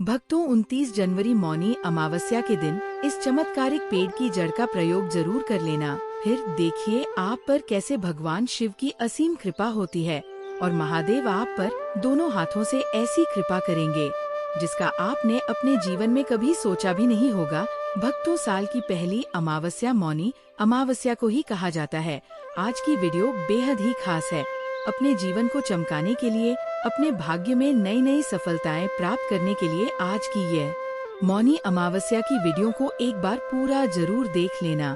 भक्तों 29 जनवरी मौनी अमावस्या के दिन इस चमत्कारिक पेड़ की जड़ का प्रयोग जरूर कर लेना। फिर देखिए आप पर कैसे भगवान शिव की असीम कृपा होती है और महादेव आप पर दोनों हाथों से ऐसी कृपा करेंगे जिसका आपने अपने जीवन में कभी सोचा भी नहीं होगा। भक्तों साल की पहली अमावस्या मौनी अमावस्या को ही कहा जाता है। आज की वीडियो बेहद ही खास है। अपने जीवन को चमकाने के लिए, अपने भाग्य में नई नई सफलताएं प्राप्त करने के लिए आज की यह मौनी अमावस्या की वीडियो को एक बार पूरा जरूर देख लेना।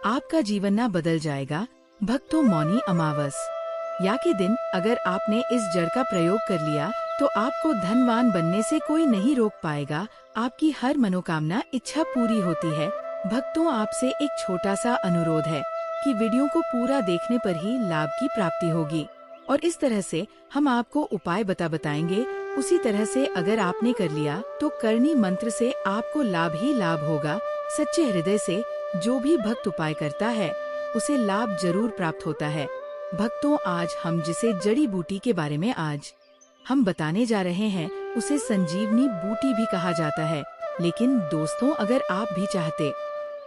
आपका जीवन ना बदल जाएगा। भक्तों मौनी अमावस्या के दिन अगर आपने इस जड़ का प्रयोग कर लिया तो आपको धनवान बनने से कोई नहीं रोक पाएगा। आपकी हर मनोकामना इच्छा पूरी होती है। भक्तों आपसे एक छोटा सा अनुरोध है कि वीडियो को पूरा देखने पर ही लाभ की प्राप्ति होगी और इस तरह से हम आपको उपाय बताएंगे। उसी तरह से अगर आपने कर लिया तो करनी मंत्र से आपको लाभ ही लाभ होगा। सच्चे हृदय से जो भी भक्त उपाय करता है उसे लाभ जरूर प्राप्त होता है। भक्तों आज हम जिसे जड़ी बूटी के बारे में आज हम बताने जा रहे हैं उसे संजीवनी बूटी भी कहा जाता है। लेकिन दोस्तों अगर आप भी चाहते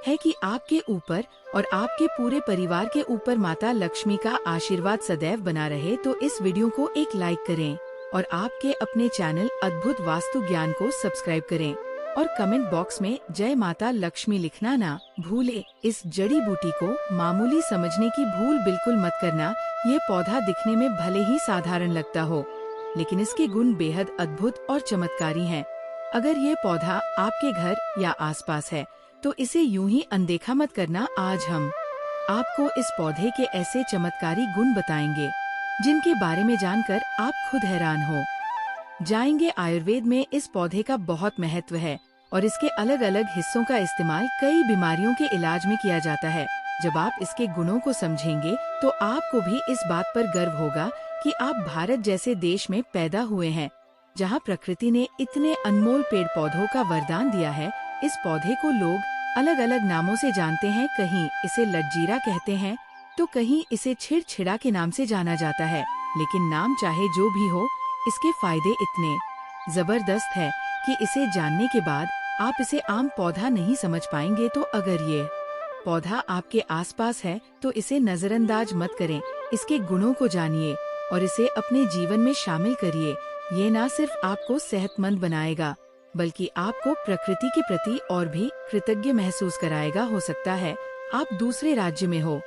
है कि आपके ऊपर और आपके पूरे परिवार के ऊपर माता लक्ष्मी का आशीर्वाद सदैव बना रहे तो इस वीडियो को एक लाइक करें और आपके अपने चैनल अद्भुत वास्तु ज्ञान को सब्सक्राइब करें और कमेंट बॉक्स में जय माता लक्ष्मी लिखना ना भूले। इस जड़ी बूटी को मामूली समझने की भूल बिल्कुल मत करना। ये पौधा दिखने में भले ही साधारण लगता हो लेकिन इसके गुण बेहद अद्भुत और चमत्कारी हैं। अगर ये पौधा आपके घर या आसपास है तो इसे यूं ही अनदेखा मत करना। आज हम आपको इस पौधे के ऐसे चमत्कारी गुण बताएंगे जिनके बारे में जानकर आप खुद हैरान हो जाएंगे। आयुर्वेद में इस पौधे का बहुत महत्व है और इसके अलग अलग हिस्सों का इस्तेमाल कई बीमारियों के इलाज में किया जाता है। जब आप इसके गुणों को समझेंगे तो आपको भी इस बात पर गर्व होगा कि आप भारत जैसे देश में पैदा हुए हैं जहां प्रकृति ने इतने अनमोल पेड़ पौधों का वरदान दिया है। इस पौधे को लोग अलग अलग नामों से जानते हैं। कहीं इसे लटजीरा कहते हैं तो कहीं इसे छिड़छिड़ा के नाम से जाना जाता है। लेकिन नाम चाहे जो भी हो, इसके फायदे इतने जबरदस्त है कि इसे जानने के बाद आप इसे आम पौधा नहीं समझ पाएंगे। तो अगर ये पौधा आपके आसपास है तो इसे नजरअंदाज मत करें। इसके गुणों को जानिए और इसे अपने जीवन में शामिल करिए। ये न सिर्फ आपको सेहतमंद बनाएगा बल्कि आपको प्रकृति के प्रति और भी कृतज्ञ महसूस कराएगा। हो सकता है आप दूसरे राज्य में हो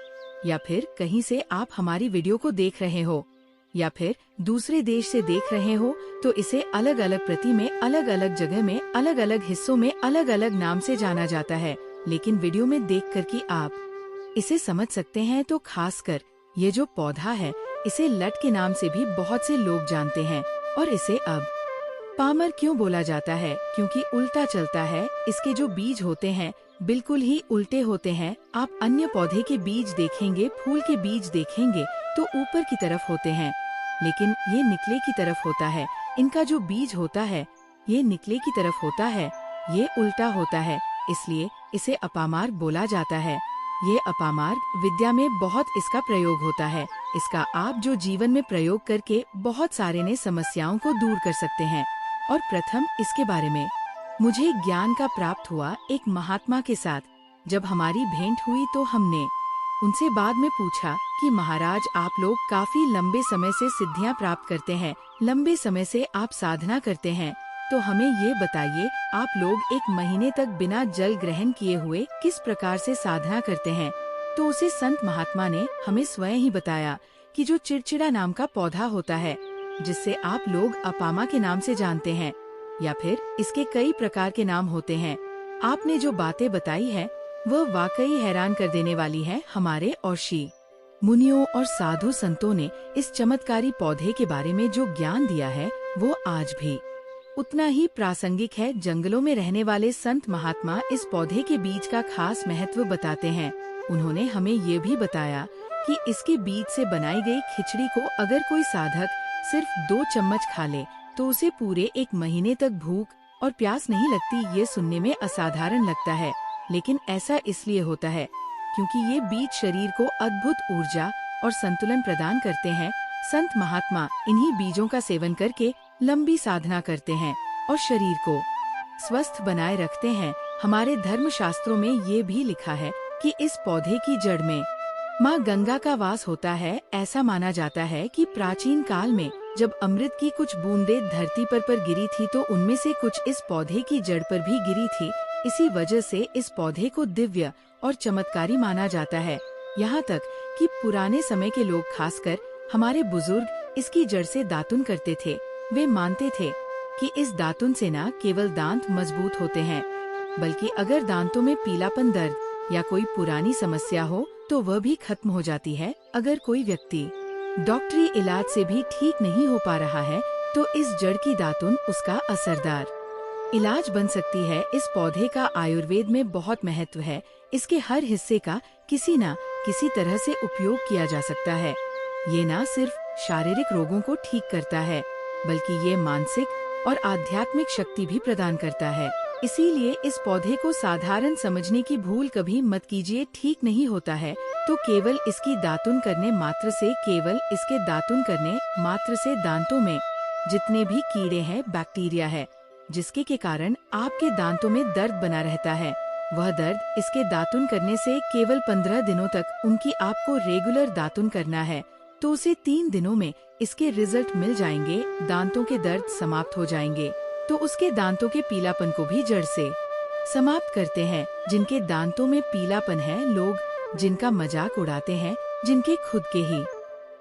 या फिर कहीं से आप हमारी वीडियो को देख रहे हो या फिर दूसरे देश से देख रहे हो तो इसे अलग अलग प्रति में, अलग अलग जगह में, अलग अलग हिस्सों में अलग अलग नाम से जाना जाता है। लेकिन वीडियो में देख कर कि आप इसे समझ सकते हैं तो खासकर ये जो पौधा है इसे लट के नाम से भी बहुत से लोग जानते हैं। और इसे अब पामर क्यों बोला जाता है? क्योंकि उल्टा चलता है। इसके जो बीज होते हैं बिल्कुल ही उल्टे होते हैं। आप अन्य पौधे के बीज देखेंगे, फूल के बीज देखेंगे तो ऊपर की तरफ होते हैं लेकिन ये निकले की तरफ होता है। इनका जो बीज होता है ये निकले की तरफ होता है, ये उल्टा होता है, इसलिए इसे अपामार्ग बोला जाता है। ये अपामार्ग विद्या में बहुत इसका प्रयोग होता है। इसका आप जो जीवन में प्रयोग करके बहुत सारे ने समस्याओं को दूर कर सकते हैं। और प्रथम इसके बारे में मुझे ज्ञान का प्राप्त हुआ एक महात्मा के साथ। जब हमारी भेंट हुई तो हमने उनसे बाद में पूछा कि महाराज आप लोग काफी लंबे समय से सिद्धियां प्राप्त करते हैं, लंबे समय से आप साधना करते हैं, तो हमें ये बताइए आप लोग 1 महीने तक बिना जल ग्रहण किए हुए किस प्रकार से साधना करते हैं। तो उसे संत महात्मा ने हमें स्वयं ही बताया कि जो चिड़चिड़ा नाम का पौधा होता है जिससे आप लोग अपामा के नाम से जानते हैं या फिर इसके कई प्रकार के नाम होते हैं, आपने जो बातें बताई है वह वाकई हैरान कर देने वाली है। हमारे और ऋषि मुनियों और साधु संतों ने इस चमत्कारी पौधे के बारे में जो ज्ञान दिया है वो आज भी उतना ही प्रासंगिक है। जंगलों में रहने वाले संत महात्मा इस पौधे के बीज का खास महत्व बताते हैं। उन्होंने हमें ये भी बताया कि इसके बीज से बनाई गई खिचड़ी को अगर कोई साधक सिर्फ 2 चम्मच खा ले तो उसे पूरे 1 महीने तक भूख और प्यास नहीं लगती। ये सुनने में असाधारण लगता है लेकिन ऐसा इसलिए होता है क्योंकि ये बीज शरीर को अद्भुत ऊर्जा और संतुलन प्रदान करते हैं। संत महात्मा इन्हीं बीजों का सेवन करके लंबी साधना करते हैं और शरीर को स्वस्थ बनाए रखते हैं। हमारे धर्म शास्त्रों में ये भी लिखा है कि इस पौधे की जड़ में माँ गंगा का वास होता है। ऐसा माना जाता है कि प्राचीन काल में जब अमृत की कुछ बूंदें धरती पर गिरी थी तो उनमें से कुछ इस पौधे की जड़ पर भी गिरी थी। इसी वजह से इस पौधे को दिव्य और चमत्कारी माना जाता है। यहाँ तक कि पुराने समय के लोग, खासकर हमारे बुजुर्ग, इसकी जड़ से दातुन करते थे। वे मानते थे कि इस दातुन से न केवल दांत मजबूत होते हैं, बल्कि अगर दांतों में पीलापन, दर्द या कोई पुरानी समस्या हो तो वह भी खत्म हो जाती है। अगर कोई व्यक्ति डॉक्टरी इलाज से भी ठीक नहीं हो पा रहा है तो इस जड़ की दातुन उसका असरदार इलाज बन सकती है। इस पौधे का आयुर्वेद में बहुत महत्व है। इसके हर हिस्से का किसी न किसी तरह से उपयोग किया जा सकता है। ये न सिर्फ शारीरिक रोगों को ठीक करता है, बल्कि ये मानसिक और आध्यात्मिक शक्ति भी प्रदान करता है। इसीलिए इस पौधे को साधारण समझने की भूल कभी मत कीजिए। ठीक नहीं होता है तो केवल इसकी दातुन करने मात्र से, केवल इसके दातुन करने मात्र से दांतों में जितने भी कीड़े हैं, बैक्टीरिया है, जिसके के कारण आपके दांतों में दर्द बना रहता है, वह दर्द इसके दातुन करने से केवल 15 दिनों तक उनकी आपको रेगुलर दातुन करना है तो उसे 3 दिनों में इसके रिजल्ट मिल जाएंगे। दांतों के दर्द समाप्त हो जाएंगे तो उसके दांतों के पीलापन को भी जड़ से समाप्त करते हैं। जिनके दांतों में पीलापन है, लोग जिनका मजाक उड़ाते हैं, जिनके खुद के ही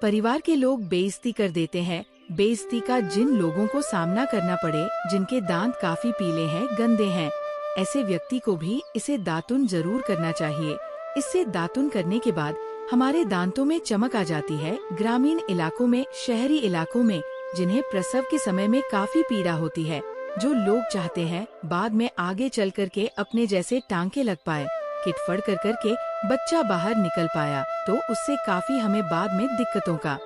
परिवार के लोग बेइज्जती कर देते हैं, बेइज्जती का जिन लोगों को सामना करना पड़े, जिनके दांत काफी पीले हैं, गंदे हैं, ऐसे व्यक्ति को भी इसे दातुन जरूर करना चाहिए। इससे दातुन करने के बाद हमारे दांतों में चमक आ जाती है। ग्रामीण इलाकों में, शहरी इलाकों में जिन्हें प्रसव के समय में काफी पीड़ा होती है, जो लोग चाहते हैं बाद में आगे चल करके अपने जैसे टांके लग पाए, किटफड़ कर करके बच्चा बाहर निकल पाया, तो उससे काफी हमें बाद में दिक्कतों का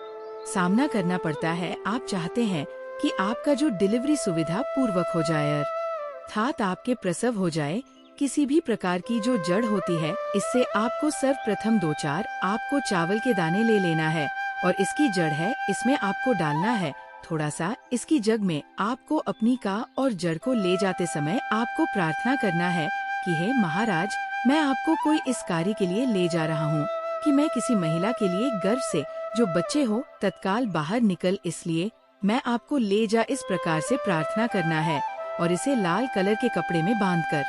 सामना करना पड़ता है। आप चाहते हैं कि आपका जो डिलीवरी सुविधा पूर्वक हो जाए, अर्थात आपके प्रसव हो जाए। किसी भी प्रकार की जो जड़ होती है, इससे आपको सर्वप्रथम 2-4 आपको चावल के दाने ले लेना है और इसकी जड़ है, इसमें आपको डालना है थोड़ा सा। इसकी जग में आपको अपनी का और जड़ को ले जाते समय आपको प्रार्थना करना है कि हे महाराज, मैं आपको कोई इस कार्य के लिए ले जा रहा हूँ कि मैं किसी महिला के लिए गर्भ से जो बच्चे हो तत्काल बाहर निकल, इसलिए मैं आपको ले जा। इस प्रकार से प्रार्थना करना है और इसे लाल कलर के कपड़े में बांधकर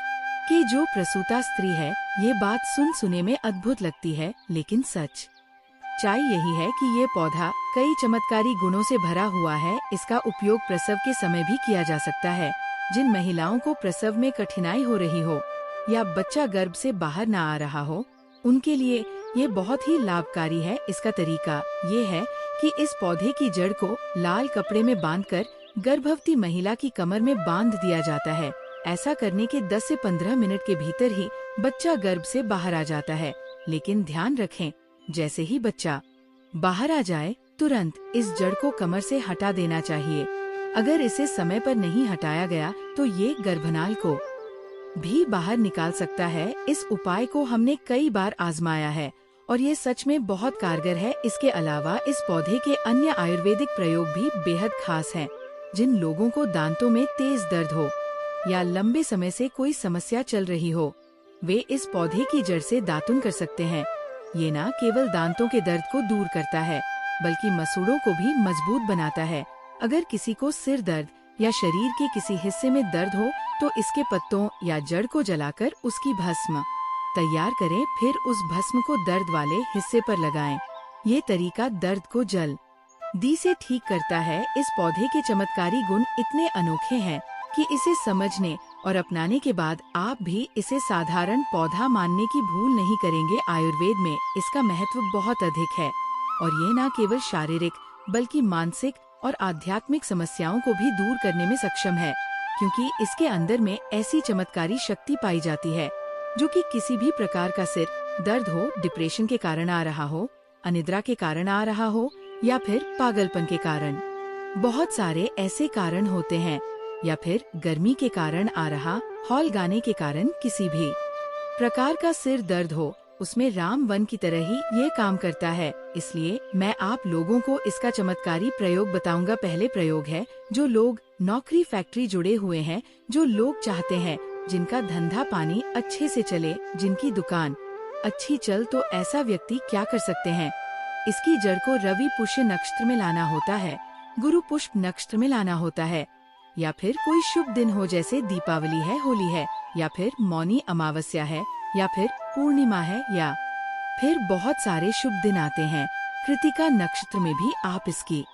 कि जो प्रसूता स्त्री है। ये बात सुने में अद्भुत लगती है, लेकिन सच्चाई यही है कि ये पौधा कई चमत्कारी गुणों से भरा हुआ है। इसका उपयोग प्रसव के समय भी किया जा सकता है। जिन महिलाओं को प्रसव में कठिनाई हो रही हो या बच्चा गर्भ से बाहर न आ रहा हो, उनके लिए ये बहुत ही लाभकारी है। इसका तरीका ये है कि इस पौधे की जड़ को लाल कपड़े में बांधकर गर्भवती महिला की कमर में बांध दिया जाता है। ऐसा करने के 10 से 15 मिनट के भीतर ही बच्चा गर्भ से बाहर आ जाता है। लेकिन ध्यान रखें, जैसे ही बच्चा बाहर आ जाए तुरंत इस जड़ को कमर से हटा देना चाहिए। अगर इसे समय पर नहीं हटाया गया तो ये गर्भनाल को भी बाहर निकाल सकता है। इस उपाय को हमने कई बार आजमाया है और ये सच में बहुत कारगर है। इसके अलावा इस पौधे के अन्य आयुर्वेदिक प्रयोग भी बेहद खास हैं। जिन लोगों को दांतों में तेज दर्द हो या लंबे समय से कोई समस्या चल रही हो, वे इस पौधे की जड़ से दातुन कर सकते हैं। ये न केवल दांतों के दर्द को दूर करता है, बल्कि मसूड़ों को भी मजबूत बनाता है। अगर किसी को सिर दर्द या शरीर के किसी हिस्से में दर्द हो तो इसके पत्तों या जड़ को जलाकर उसकी भस्म तैयार करें, फिर उस भस्म को दर्द वाले हिस्से पर लगाएं। ये तरीका दर्द को जल्दी से ठीक करता है। इस पौधे के चमत्कारी गुण इतने अनोखे हैं कि इसे समझने और अपनाने के बाद आप भी इसे साधारण पौधा मानने की भूल नहीं करेंगे। आयुर्वेद में इसका महत्व बहुत अधिक है और ये न केवल शारीरिक बल्कि मानसिक और आध्यात्मिक समस्याओं को भी दूर करने में सक्षम है, क्योंकि इसके अंदर में ऐसी चमत्कारी शक्ति पाई जाती है जो कि किसी भी प्रकार का सिर दर्द हो, डिप्रेशन के कारण आ रहा हो, अनिद्रा के कारण आ रहा हो या फिर पागलपन के कारण, बहुत सारे ऐसे कारण होते हैं, या फिर गर्मी के कारण आ रहा, हॉल गाने के कारण किसी भी प्रकार का सिर दर्द हो, उसमें रामवन की तरह ही ये काम करता है। इसलिए मैं आप लोगों को इसका चमत्कारी प्रयोग बताऊंगा। पहले प्रयोग है जो लोग नौकरी फैक्ट्री जुड़े हुए हैं जो लोग चाहते हैं, जिनका धंधा पानी अच्छे से चले, जिनकी दुकान अच्छी चल, तो ऐसा व्यक्ति क्या कर सकते हैं? इसकी जड़ को रवि पुष्य नक्षत्र में लाना होता है, गुरु पुष्प नक्षत्र में लाना होता है, या फिर कोई शुभ दिन हो जैसे दीपावली है, होली है, या फिर मौनी अमावस्या है, या फिर पूर्णिमा है, या फिर बहुत सारे शुभ दिन आते हैं। कृतिका नक्षत्र में भी आप इसकी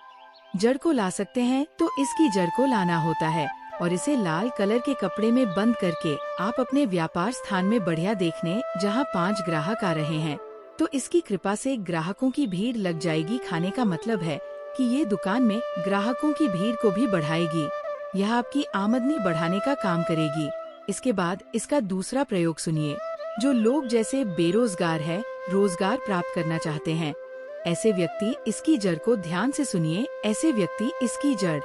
जड़ को ला सकते हैं। तो इसकी जड़ को लाना होता है और इसे लाल कलर के कपड़े में बंद करके आप अपने व्यापार स्थान में बढ़िया देखने, जहां 5 ग्राहक आ रहे हैं, तो इसकी कृपा से ग्राहकों की भीड़ लग जाएगी। खाने का मतलब है कि ये दुकान में ग्राहकों की भीड़ को भी बढ़ाएगी। यह आपकी आमदनी बढ़ाने का काम करेगी। इसके बाद इसका दूसरा प्रयोग सुनिए। जो लोग जैसे बेरोजगार है, रोजगार प्राप्त करना चाहते हैं, ऐसे व्यक्ति इसकी जड़ को ध्यान से सुनिए। ऐसे व्यक्ति इसकी जड़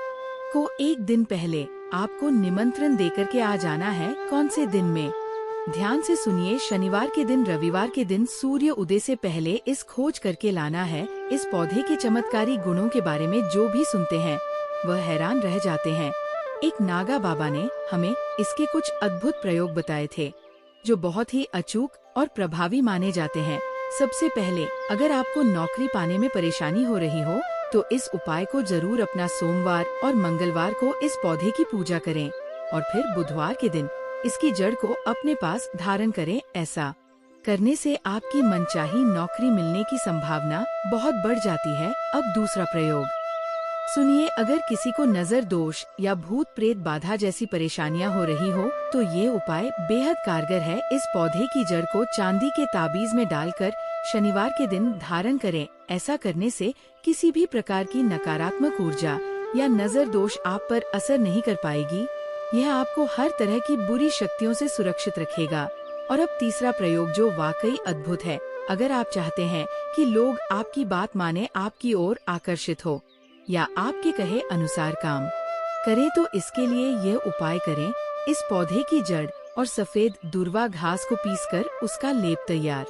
को एक दिन पहले आपको निमंत्रण देकर के आ जाना है। कौन से दिन में? ध्यान से सुनिए। शनिवार के दिन, रविवार के दिन सूर्य उदय से पहले इस खोज करके लाना है। इस पौधे के चमत्कारी गुणों के बारे में जो भी सुनते हैं वह हैरान रह जाते हैं। एक नागा बाबा ने हमें इसके कुछ अद्भुत प्रयोग बताए थे जो बहुत ही अचूक और प्रभावी माने जाते हैं। सबसे पहले, अगर आपको नौकरी पाने में परेशानी हो रही हो तो इस उपाय को जरूर अपना सोमवार और मंगलवार को इस पौधे की पूजा करें और फिर बुधवार के दिन इसकी जड़ को अपने पास धारण करें। ऐसा करने से आपकी मनचाही नौकरी मिलने की संभावना बहुत बढ़ जाती है। अब दूसरा प्रयोग सुनिए। अगर किसी को नजर दोष या भूत प्रेत बाधा जैसी परेशानियां हो रही हो तो ये उपाय बेहद कारगर है। इस पौधे की जड़ को चांदी के ताबीज में डालकर शनिवार के दिन धारण करें। ऐसा करने से किसी भी प्रकार की नकारात्मक ऊर्जा या नजर दोष आप पर असर नहीं कर पाएगी। यह आपको हर तरह की बुरी शक्तियों से सुरक्षित रखेगा। और अब तीसरा प्रयोग जो वाकई अद्भुत है। अगर आप चाहते हैं कि लोग आपकी बात माने, आपकी ओर आकर्षित हो या आपके कहे अनुसार काम करें, तो इसके लिए यह उपाय करें। इस पौधे की जड़ और सफेद दुर्वा घास को पीसकर उसका लेप तैयार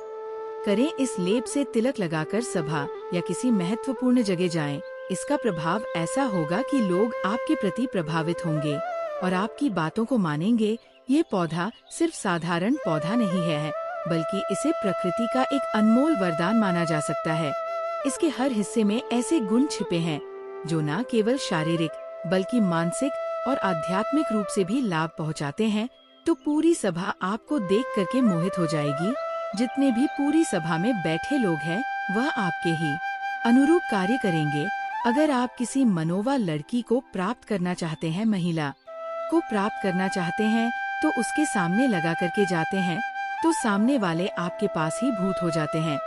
करें। इस लेप से तिलक लगाकर सभा या किसी महत्वपूर्ण जगह जाएं। इसका प्रभाव ऐसा होगा कि लोग आपके प्रति प्रभावित होंगे और आपकी बातों को मानेंगे। ये पौधा सिर्फ साधारण पौधा नहीं है, बल्कि इसे प्रकृति का एक अनमोल वरदान माना जा सकता है। इसके हर हिस्से में ऐसे गुण छिपे हैं जो न केवल शारीरिक बल्कि मानसिक और आध्यात्मिक रूप से भी लाभ पहुंचाते हैं। तो पूरी सभा आपको देख करके मोहित हो जाएगी। जितने भी पूरी सभा में बैठे लोग हैं वह आपके ही अनुरूप कार्य करेंगे। अगर आप किसी मनोवा लड़की को प्राप्त करना चाहते हैं, महिला को प्राप्त करना चाहते हैं, तो उसके सामने लगा करके जाते हैं तो सामने वाले आपके पास ही भूत हो जाते हैं।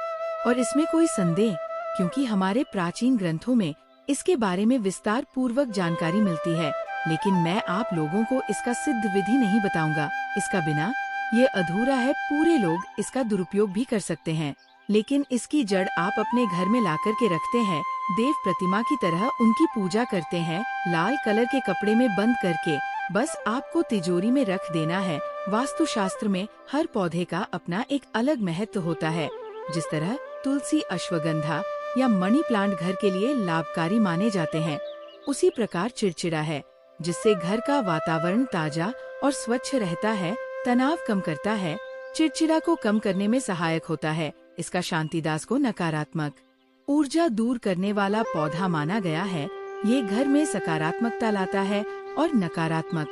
और इसमें कोई संदेह, क्योंकि हमारे प्राचीन ग्रंथों में इसके बारे में विस्तार पूर्वक जानकारी मिलती है, लेकिन मैं आप लोगों को इसका सिद्ध विधि नहीं बताऊंगा। इसका बिना ये अधूरा है। पूरे लोग इसका दुरुपयोग भी कर सकते हैं, लेकिन इसकी जड़ आप अपने घर में लाकर के रखते हैं, देव प्रतिमा की तरह उनकी पूजा करते हैं, लाल कलर के कपड़े में बंद करके बस आपको तिजोरी में रख देना है। वास्तु शास्त्र में हर पौधे का अपना एक अलग महत्व होता है। जिस तरह तुलसी, अश्वगंधा या मनी प्लांट घर के लिए लाभकारी माने जाते हैं, उसी प्रकार चिड़चिड़ा है, जिससे घर का वातावरण ताजा और स्वच्छ रहता है, तनाव कम करता है, चिड़चिड़ा को कम करने में सहायक होता है। इसका शांतिदास को नकारात्मक ऊर्जा दूर करने वाला पौधा माना गया है। ये घर में सकारात्मकता लाता है और नकारात्मक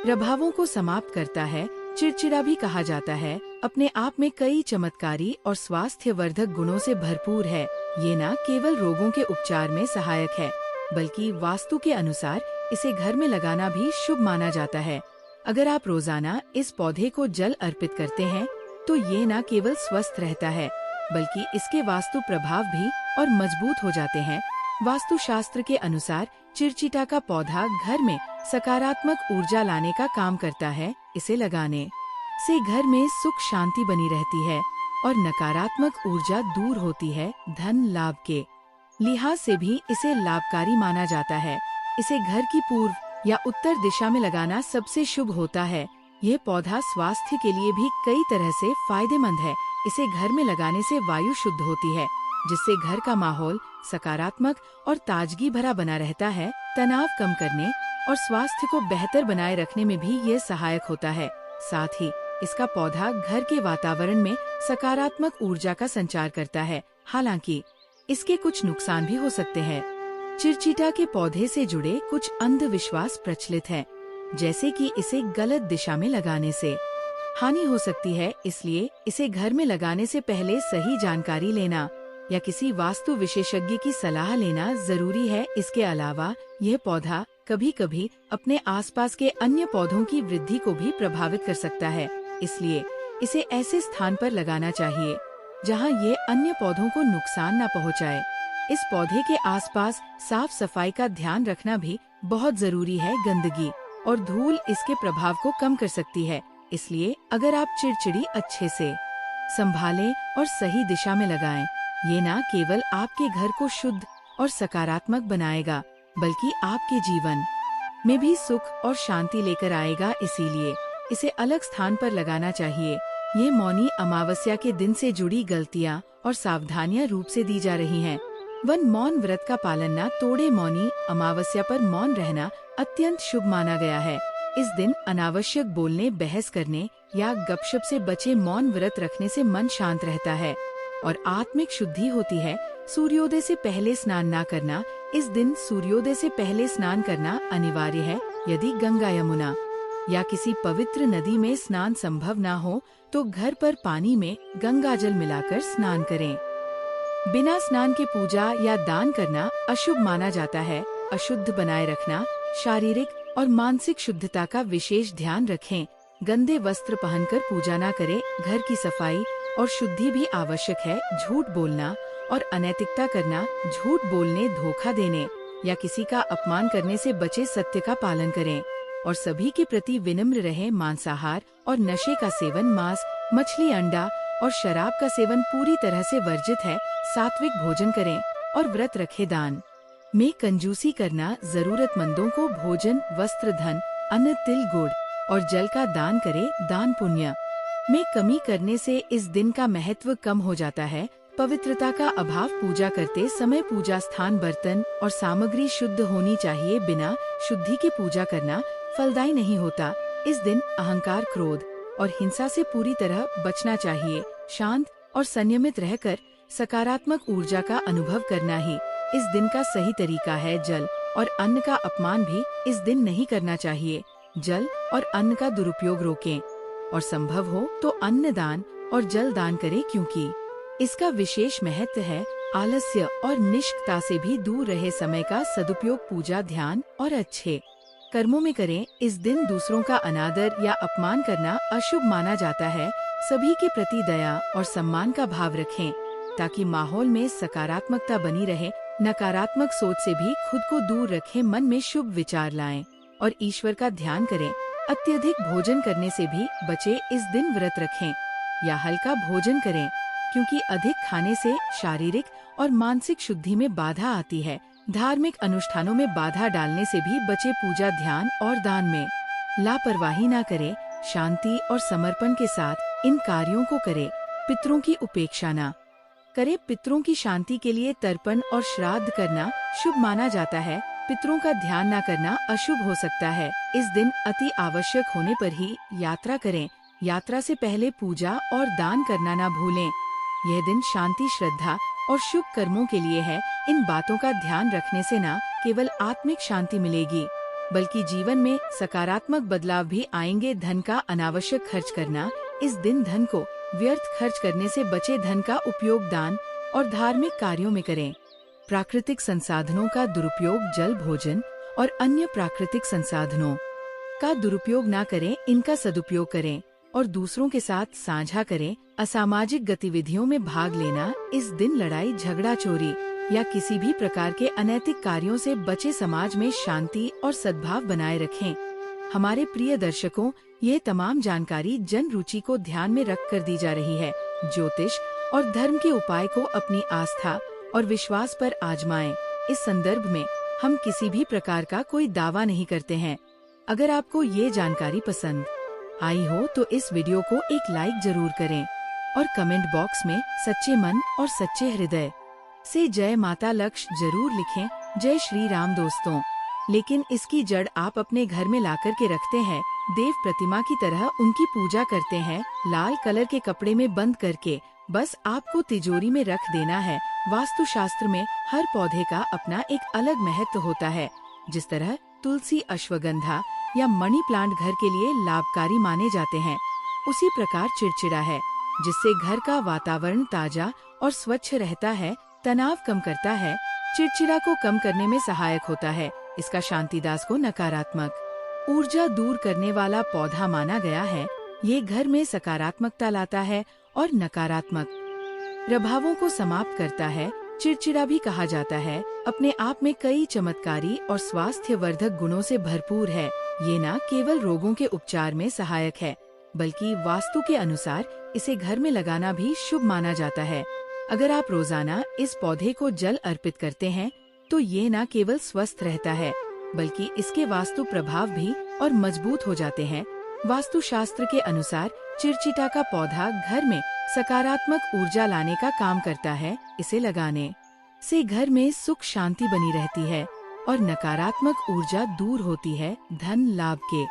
प्रभावों को समाप्त करता है। चिड़चिड़ा भी कहा जाता है, अपने आप में कई चमत्कारी और स्वास्थ्य वर्धक गुणों से भरपूर है। ये न केवल रोगों के उपचार में सहायक है, बल्कि वास्तु के अनुसार इसे घर में लगाना भी शुभ माना जाता है। अगर आप रोजाना इस पौधे को जल अर्पित करते हैं तो ये न केवल स्वस्थ रहता है, बल्कि इसके वास्तु प्रभाव भी और मजबूत हो जाते हैं। वास्तु शास्त्र के अनुसार चिड़चिटा का पौधा घर में सकारात्मक ऊर्जा लाने का काम करता है। इसे लगाने से घर में सुख शांति बनी रहती है और नकारात्मक ऊर्जा दूर होती है। धन लाभ के लिहाज से भी इसे लाभकारी माना जाता है। इसे घर की पूर्व या उत्तर दिशा में लगाना सबसे शुभ होता है। यह पौधा स्वास्थ्य के लिए भी कई तरह से फायदेमंद है। इसे घर में लगाने से वायु शुद्ध होती है, जिससे घर का माहौल सकारात्मक और ताजगी भरा बना रहता है। तनाव कम करने और स्वास्थ्य को बेहतर बनाए रखने में भी ये सहायक होता है। साथ ही इसका पौधा घर के वातावरण में सकारात्मक ऊर्जा का संचार करता है। हालांकि इसके कुछ नुकसान भी हो सकते हैं। चिरचिटा के पौधे से जुड़े कुछ अंधविश्वास प्रचलित हैं, जैसे कि इसे गलत दिशा में लगाने से हानि हो सकती है, इसलिए इसे घर में लगाने से पहले सही जानकारी लेना या किसी वास्तु विशेषज्ञ की सलाह लेना जरूरी है। इसके अलावा यह पौधा कभी कभी अपने आसपास के अन्य पौधों की वृद्धि को भी प्रभावित कर सकता है, इसलिए इसे ऐसे स्थान पर लगाना चाहिए जहां ये अन्य पौधों को नुकसान न पहुंचाए। इस पौधे के आसपास साफ सफाई का ध्यान रखना भी बहुत जरूरी है। गंदगी और धूल इसके प्रभाव को कम कर सकती है, इसलिए अगर आप चिड़चिड़ी अच्छे से संभालें और सही दिशा में लगाएं, ये न केवल आपके घर को शुद्ध और सकारात्मक बनाएगा, बल्कि आपके जीवन में भी सुख और शांति लेकर आएगा। इसीलिए इसे अलग स्थान पर लगाना चाहिए। ये मौनी अमावस्या के दिन से जुड़ी गलतियां और सावधानियां रूप से दी जा रही हैं। मौन व्रत का पालन न तोड़े। मौनी अमावस्या पर मौन रहना अत्यंत शुभ माना गया है। इस दिन अनावश्यक बोलने, बहस करने या गपशप से बचे। मौन व्रत रखने से मन शांत रहता है और आत्मिक शुद्धि होती है। सूर्योदय से पहले स्नान न करना। इस दिन सूर्योदय से पहले स्नान करना अनिवार्य है। यदि गंगा, यमुना या किसी पवित्र नदी में स्नान संभव न हो तो घर पर पानी में गंगा जल मिलाकर स्नान करें। बिना स्नान के पूजा या दान करना अशुभ माना जाता है। अशुद्ध बनाए रखना। शारीरिक और मानसिक शुद्धता का विशेष ध्यान रखें। गंदे वस्त्र पहनकर पूजा न करें। घर की सफाई और शुद्धि भी आवश्यक है। झूठ बोलना और अनैतिकता करना। झूठ बोलने, धोखा देने या किसी का अपमान करने से बचे। सत्य का पालन करें और सभी के प्रति विनम्र रहें। मांसाहार और नशे का सेवन, मांस, मछली, अंडा और शराब का सेवन पूरी तरह से वर्जित है। सात्विक भोजन करें और व्रत रखें। दान में कंजूसी करना। जरूरतमंदों को भोजन, वस्त्र, धन, अन्न, तिल, गुड़ और जल का दान करें। दान पुण्य में कमी करने से इस दिन का महत्व कम हो जाता है। पवित्रता का अभाव। पूजा करते समय पूजा स्थान, बर्तन और सामग्री शुद्ध होनी चाहिए। बिना शुद्धि के पूजा करना फलदायी नहीं होता। इस दिन अहंकार, क्रोध और हिंसा से पूरी तरह बचना चाहिए। शांत और संयमित रहकर सकारात्मक ऊर्जा का अनुभव करना ही इस दिन का सही तरीका है। जल और अन्न का अपमान भी इस दिन नहीं करना चाहिए। जल और अन्न का दुरुपयोग रोकें और संभव हो तो अन्न दान और जल दान करें, क्योंकि इसका विशेष महत्व है। आलस्य और निष्ठता से भी दूर रहे। समय का सदुपयोग पूजा, ध्यान और अच्छे कर्मों में करें। इस दिन दूसरों का अनादर या अपमान करना अशुभ माना जाता है। सभी के प्रति दया और सम्मान का भाव रखें ताकि माहौल में सकारात्मकता बनी रहे। नकारात्मक सोच से भी खुद को दूर रखें। मन में शुभ विचार लाएं और ईश्वर का ध्यान करें। अत्यधिक भोजन करने से भी बचे। इस दिन व्रत रखें या हल्का भोजन करें, क्योंकि अधिक खाने से शारीरिक और मानसिक शुद्धि में बाधा आती है। धार्मिक अनुष्ठानों में बाधा डालने से भी बचे। पूजा, ध्यान और दान में लापरवाही न करें। शांति और समर्पण के साथ इन कार्यों को करें। पितरों की उपेक्षा न करें। पितरों की शांति के लिए तर्पण और श्राद्ध करना शुभ माना जाता है। पितरों का ध्यान न करना अशुभ हो सकता है। इस दिन अति आवश्यक होने पर ही यात्रा करें। यात्रा से पहले पूजा और दान करना न भूलें। यह दिन शांति, श्रद्धा और शुभ कर्मों के लिए है। इन बातों का ध्यान रखने से न केवल आत्मिक शांति मिलेगी, बल्कि जीवन में सकारात्मक बदलाव भी आएंगे। धन का अनावश्यक खर्च करना। इस दिन धन को व्यर्थ खर्च करने से बचे। धन का उपयोग दान और धार्मिक कार्यों में करें। प्राकृतिक संसाधनों का दुरुपयोग। जल, भोजन और अन्य प्राकृतिक संसाधनों का दुरुपयोग न करें। इनका सदुपयोग करें और दूसरों के साथ साझा करें। असामाजिक गतिविधियों में भाग लेना। इस दिन लड़ाई, झगड़ा, चोरी या किसी भी प्रकार के अनैतिक कार्यों से बचे। समाज में शांति और सद्भाव बनाए रखें। हमारे प्रिय दर्शकों, ये तमाम जानकारी जन रुचि को ध्यान में रख कर दी जा रही है। ज्योतिष और धर्म के उपाय को अपनी आस्था और विश्वास पर आजमाएं। इस संदर्भ में हम किसी भी प्रकार का कोई दावा नहीं करते हैं। अगर आपको ये जानकारी पसंद आई हो तो इस वीडियो को एक लाइक जरूर करें और कमेंट बॉक्स में सच्चे मन और सच्चे हृदय से जय माता लक्ष्य जरूर लिखें। जय श्री राम दोस्तों। लेकिन इसकी जड़ आप अपने घर में लाकर के रखते हैं, देव प्रतिमा की तरह उनकी पूजा करते हैं, लाल कलर के कपड़े में बंद करके बस आपको तिजोरी में रख देना है। वास्तु शास्त्र में हर पौधे का अपना एक अलग महत्व होता है। जिस तरह तुलसी, अश्वगंधा या मनी प्लांट घर के लिए लाभकारी माने जाते हैं, उसी प्रकार चिड़चिड़ा है, जिससे घर का वातावरण ताजा और स्वच्छ रहता है, तनाव कम करता है, चिड़चिड़ा को कम करने में सहायक होता है। इसका शांतिदास को नकारात्मक ऊर्जा दूर करने वाला पौधा माना गया है। ये घर में सकारात्मकता लाता है और नकारात्मक प्रभावों को समाप्त करता है। चिड़चिड़ा भी कहा जाता है, अपने आप में कई चमत्कारी और स्वास्थ्यवर्धक गुणों से भरपूर है। ये न केवल रोगों के उपचार में सहायक है, बल्कि वास्तु के अनुसार इसे घर में लगाना भी शुभ माना जाता है। अगर आप रोजाना इस पौधे को जल अर्पित करते हैं, तो ये न केवल स्वस्थ रहता है, बल्कि इसके वास्तु प्रभाव भी और मजबूत हो जाते हैं। वास्तु शास्त्र के अनुसार चिड़चिटा का पौधा घर में सकारात्मक ऊर्जा लाने का काम करता है। इसे लगाने से घर में सुख शांति बनी रहती है और नकारात्मक ऊर्जा दूर होती है। धन लाभ के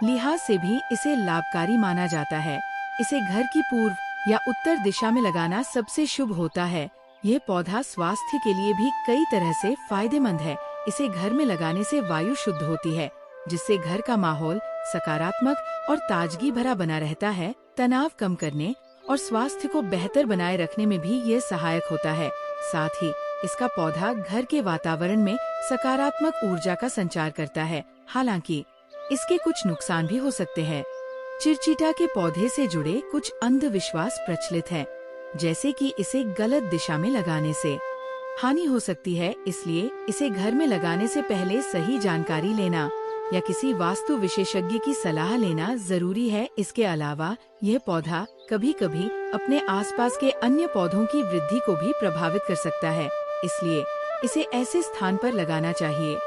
लिहाज से भी इसे लाभकारी माना जाता है। इसे घर की पूर्व या उत्तर दिशा में लगाना सबसे शुभ होता है। ये पौधा स्वास्थ्य के लिए भी कई तरह से फायदेमंद है। इसे घर में लगाने से वायु शुद्ध होती है, जिससे घर का माहौल सकारात्मक और ताजगी भरा बना रहता है। तनाव कम करने और स्वास्थ्य को बेहतर बनाए रखने में भी ये सहायक होता है। साथ ही इसका पौधा घर के वातावरण में सकारात्मक ऊर्जा का संचार करता है। हालांकि इसके कुछ नुकसान भी हो सकते हैं। चिड़चिटा के पौधे से जुड़े कुछ अंधविश्वास प्रचलित हैं, जैसे कि इसे गलत दिशा में लगाने से हानि हो सकती है। इसलिए इसे घर में लगाने से पहले सही जानकारी लेना या किसी वास्तु विशेषज्ञ की सलाह लेना जरूरी है। इसके अलावा यह पौधा कभी कभी अपने आसपास के अन्य पौधों की वृद्धि को भी प्रभावित कर सकता है। इसलिए इसे ऐसे स्थान पर लगाना चाहिए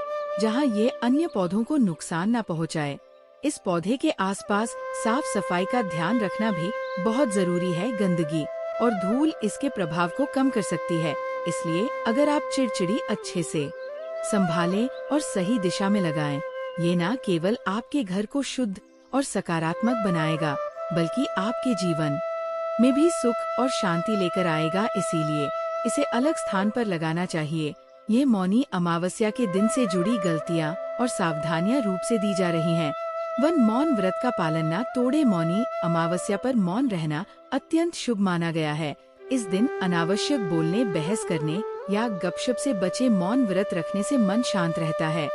जहां ये अन्य पौधों को नुकसान न पहुंचाए। इस पौधे के आसपास साफ सफाई का ध्यान रखना भी बहुत जरूरी है। गंदगी और धूल इसके प्रभाव को कम कर सकती है। इसलिए अगर आप चिड़चिड़ी अच्छे से संभालें और सही दिशा में लगाएं, ये न केवल आपके घर को शुद्ध और सकारात्मक बनाएगा, बल्कि आपके जीवन में भी सुख और शांति लेकर आएगा। इसीलिए इसे अलग स्थान पर लगाना चाहिए। ये मौनी अमावस्या के दिन से जुड़ी गलतियां और सावधानियां रूप से दी जा रही हैं। मौन व्रत का पालन न तोड़े। मौनी अमावस्या पर मौन रहना अत्यंत शुभ माना गया है। इस दिन अनावश्यक बोलने, बहस करने या गपशप से बचे। मौन व्रत रखने से मन शांत रहता है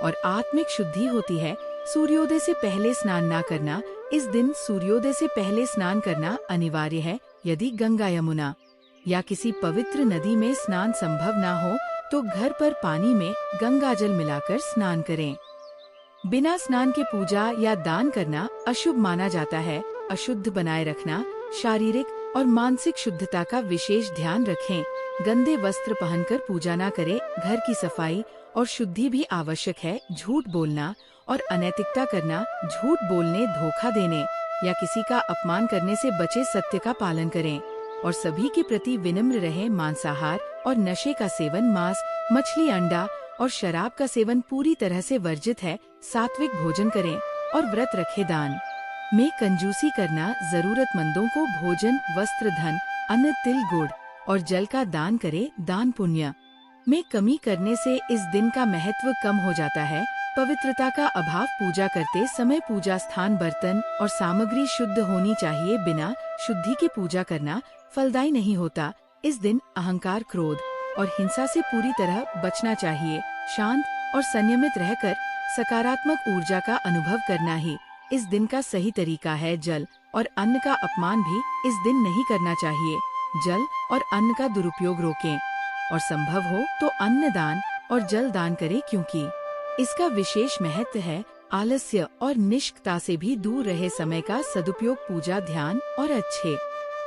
और आत्मिक शुद्धि होती है। सूर्योदय से पहले स्नान न करना। इस दिन सूर्योदय से पहले स्नान करना अनिवार्य है। यदि गंगा, यमुना या किसी पवित्र नदी में स्नान संभव न हो, तो घर पर पानी में गंगा जल मिलाकर स्नान करें। बिना स्नान के पूजा या दान करना अशुभ माना जाता है। अशुद्ध बनाए रखना। शारीरिक और मानसिक शुद्धता का विशेष ध्यान रखें। गंदे वस्त्र पहनकर पूजा न करें। घर की सफाई और शुद्धि भी आवश्यक है। झूठ बोलना और अनैतिकता करना। झूठ बोलने, धोखा देने या किसी का अपमान करने से बचे। सत्य का पालन करें और सभी के प्रति विनम्र रहें। मांसाहार और नशे का सेवन, मांस, मछली, अंडा और शराब का सेवन पूरी तरह से वर्जित है। सात्विक भोजन करें और व्रत रखें। दान में कंजूसी करना। जरूरतमंदों को भोजन, वस्त्र, धन, अन्न, तिल, गुड़ और जल का दान करें। दान पुण्य में कमी करने से इस दिन का महत्व कम हो जाता है। पवित्रता का अभाव। पूजा करते समय पूजा स्थान, बर्तन और सामग्री शुद्ध होनी चाहिए। बिना शुद्धि के पूजा करना फलदायी नहीं होता। इस दिन अहंकार, क्रोध और हिंसा से पूरी तरह बचना चाहिए। शांत और संयमित रहकर सकारात्मक ऊर्जा का अनुभव करना ही इस दिन का सही तरीका है। जल और अन्न का अपमान भी इस दिन नहीं करना चाहिए। जल और अन्न का दुरुपयोग रोकें और संभव हो तो अन्न दान और जल दान करें, क्योंकि इसका विशेष महत्व है। आलस्य और निष्ठता से भी दूर रहे। समय का सदुपयोग पूजा, ध्यान और अच्छे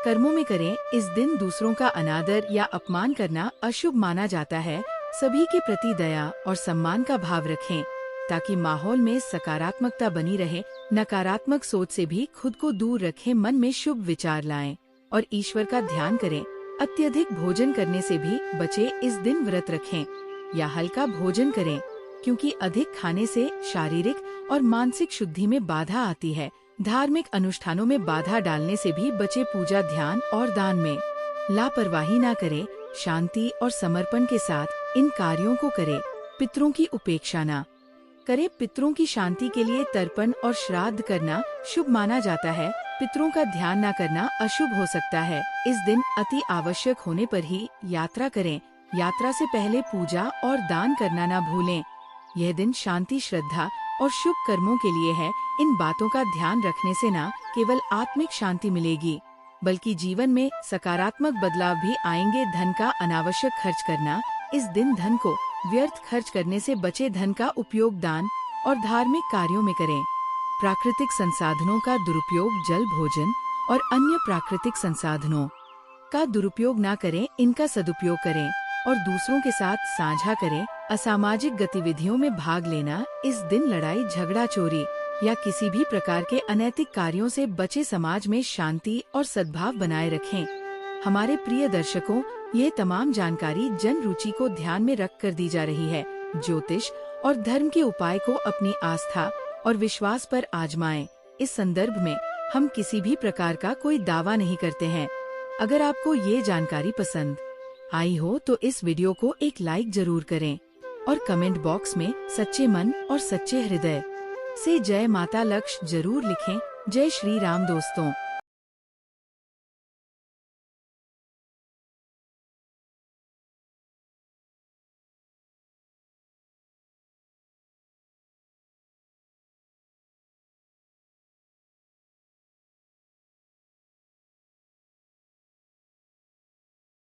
कर्मों में करें। इस दिन दूसरों का अनादर या अपमान करना अशुभ माना जाता है। सभी के प्रति दया और सम्मान का भाव रखें ताकि माहौल में सकारात्मकता बनी रहे। नकारात्मक सोच से भी खुद को दूर रखें। मन में शुभ विचार लाएं और ईश्वर का ध्यान करें। अत्यधिक भोजन करने से भी बचे। इस दिन व्रत रखें या हल्का भोजन करें, क्योंकि अधिक खाने से शारीरिक और मानसिक शुद्धि में बाधा आती है। धार्मिक अनुष्ठानों में बाधा डालने से भी बचे। पूजा, ध्यान और दान में लापरवाही ना करें। शांति और समर्पण के साथ इन कार्यों को करें। पितरों की उपेक्षा ना करें। पितरों की शांति के लिए तर्पण और श्राद्ध करना शुभ माना जाता है। पितरों का ध्यान न करना अशुभ हो सकता है। इस दिन अति आवश्यक होने पर ही यात्रा करें। यात्रा से पहले पूजा और दान करना न भूलें। यह दिन शांति, श्रद्धा और शुभ कर्मों के लिए है। इन बातों का ध्यान रखने से न केवल आत्मिक शांति मिलेगी, बल्कि जीवन में सकारात्मक बदलाव भी आएंगे। धन का अनावश्यक खर्च करना। इस दिन धन को व्यर्थ खर्च करने से बचे। धन का उपयोग दान और धार्मिक कार्यों में करें। प्राकृतिक संसाधनों का दुरुपयोग, जल, भोजन और अन्य प्राकृतिक संसाधनों का दुरुपयोग न करें। इनका सदुपयोग करें और दूसरों के साथ साझा करें। असामाजिक गतिविधियों में भाग लेना। इस दिन लड़ाई, झगड़ा, चोरी या किसी भी प्रकार के अनैतिक कार्यों से बचे। समाज में शांति और सद्भाव बनाए रखें। हमारे प्रिय दर्शकों, ये तमाम जानकारी जन रुचि को ध्यान में रख कर दी जा रही है। ज्योतिष और धर्म के उपाय को अपनी आस्था और विश्वास पर आजमाएं। इस संदर्भ में हम किसी भी प्रकार का कोई दावा नहीं करते हैं। अगर आपको ये जानकारी पसंद आई हो तो इस वीडियो को एक लाइक जरूर करें और कमेंट बॉक्स में सच्चे मन और सच्चे हृदय से जय माता लक्ष्य जरूर लिखें। जय श्री राम दोस्तों।